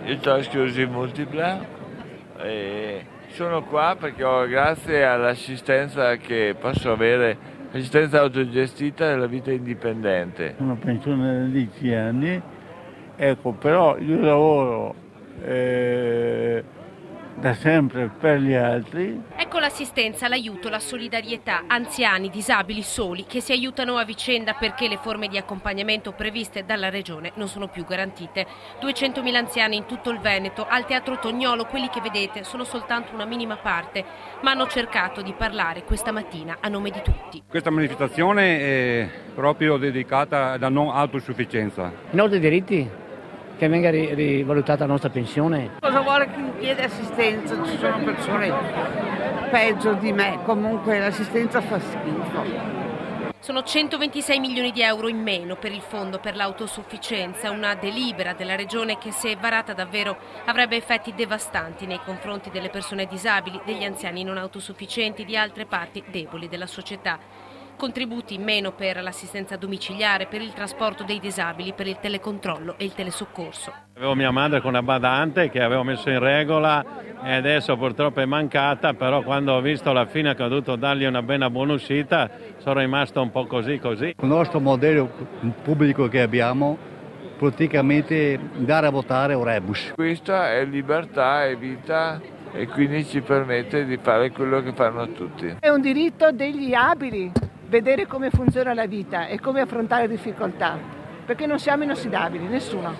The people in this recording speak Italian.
io ho la sclerosi multipla e sono qua perché grazie all'assistenza che posso avere, assistenza autogestita della vita indipendente. Una pensione da 10 anni, ecco, però io lavoro da sempre per gli altri. Ecco l'assistenza, l'aiuto, la solidarietà, anziani, disabili, soli, che si aiutano a vicenda perché le forme di accompagnamento previste dalla Regione non sono più garantite. 200.000 anziani in tutto il Veneto, al Teatro Tognoloche vedete sono soltanto una minima parte, ma hanno cercato di parlare questa mattina a nome di tutti. Questa manifestazione è proprio dedicata alla non autosufficienza. In ordine ai diritti, che venga rivalutata la nostra pensione. Cosa vuole chi chiede assistenza? Ci sono persone peggio di me, comunque l'assistenza fa schifo. Sono 126 milioni di euro in meno per il fondo per l'autosufficienza, una delibera della Regione che se varata davvero avrebbe effetti devastanti nei confronti delle persone disabili, degli anziani non autosufficienti, di altre parti deboli della società. Contributi in meno per l'assistenza domiciliare, per il trasporto dei disabili, per il telecontrollo e il telesoccorso. Avevo mia madre con una badante che avevo messo in regola e adesso purtroppo è mancata, però quando ho visto la fine che ho dovuto dargli una buona uscita sono rimasto un po' così. Il nostro modello pubblico che abbiamo praticamente dare a votare un rebus. Questa è libertà e vita e quindi ci permette di fare quello che fanno tutti. È un diritto degli abili vedere come funziona la vita e come affrontare difficoltà, perché non siamo inossidabili, nessuno.